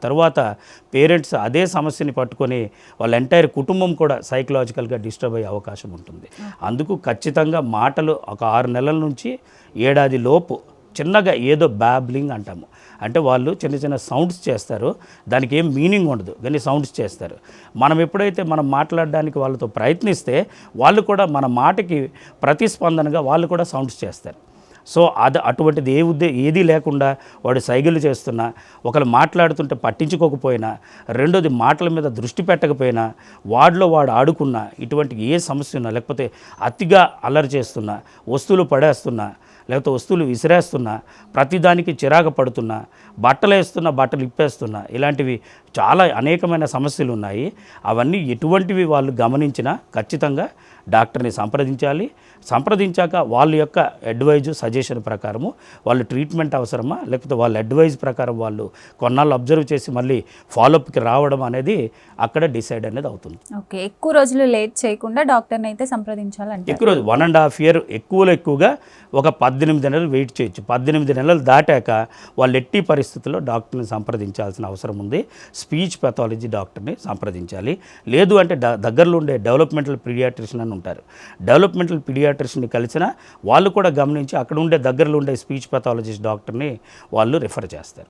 తర్వాత పేరెంట్స్ అదే సమస్యని పట్టుకొని వాళ్ళ ఎంటైర్ కుటుంబం కూడా సైకలాజికల్గా డిస్టర్బ్ అయ్యే అవకాశం ఉంటుంది. అందుకు ఖచ్చితంగా మాటలు ఒక 6 నెలల నుంచి ఏడాది లోపు చిన్నగా ఏదో బ్యాబ్లింగ్ అంటాము, అంటే వాళ్ళు చిన్న చిన్న సౌండ్స్ చేస్తారు, దానికి ఏం మీనింగ్ ఉండదు కానీ సౌండ్స్ చేస్తారు. మనం ఎప్పుడైతే మనం మాట్లాడడానికి వాళ్ళతో ప్రయత్నిస్తే వాళ్ళు కూడా మన మాటకి ప్రతిస్పందనగా వాళ్ళు కూడా సౌండ్స్ చేస్తారు. సో అటువంటిది ఏదీ లేకుండా వాడు సైగలు చేస్తున్నా, ఒకరు మాట్లాడుతుంటే పట్టించుకోకపోయినా, రెండోది మాటల మీద దృష్టి పెట్టకపోయినా, వాడిలో వాడు ఆడుకున్నా, ఇటువంటి ఏ సమస్య ఉన్నా, లేకపోతే అతిగా అల్లరి చేస్తున్నా, వస్తువులు పడేస్తున్నా, లేకపోతే వస్తువులు విసిరేస్తున్నా, ప్రతిదానికి చిరాకు పడుతున్నా, బట్టలు వేస్తున్నా, బట్టలు ఇప్పేస్తున్నా, ఇలాంటివి చాలా అనేకమైన సమస్యలు ఉన్నాయి. అవన్నీ ఎటువంటివి వాళ్ళు గమనించినా ఖచ్చితంగా డాక్టర్ని సంప్రదించాలి. సంప్రదించాక వాళ్ళ యొక్క అడ్వైజు సజెషన్ ప్రకారము వాళ్ళు ట్రీట్మెంట్ అవసరమా, లేకపోతే వాళ్ళ అడ్వైజ్ ప్రకారం వాళ్ళు కొన్నాళ్ళు అబ్జర్వ్ చేసి మళ్ళీ ఫాలోఅప్కి రావడం అనేది అక్కడ డిసైడ్ అనేది అవుతుంది. ఓకే, ఎక్కువ రోజులు లేట్ చేయకుండా డాక్టర్ని అయితే సంప్రదించాలంటే ఎక్కువ రోజు 1.5 year ఎక్కువగా ఒక 18 నెలలు వెయిట్ చేయొచ్చు. 18 నెలలు దాటాక వాళ్ళు ఎట్టి పరిస్థితుల్లో డాక్టర్ని సంప్రదించాల్సిన అవసరం ఉంది. స్పీచ్ పెథాలజీ డాక్టర్ని సంప్రదించాలి. లేదు అంటే దగ్గరలో ఉండే డెవలప్మెంటల్ పీడియాట్రిషియన్ అని ఉంటారు. డెవలప్మెంటల్ పీడియాట్రిషియన్ని కలిసినా వాళ్ళు కూడా గమనించి అక్కడ ఉండే దగ్గరలో ఉండే స్పీచ్ పెథాలజిస్ట్ డాక్టర్ని వాళ్ళు రిఫర్ చేస్తారు.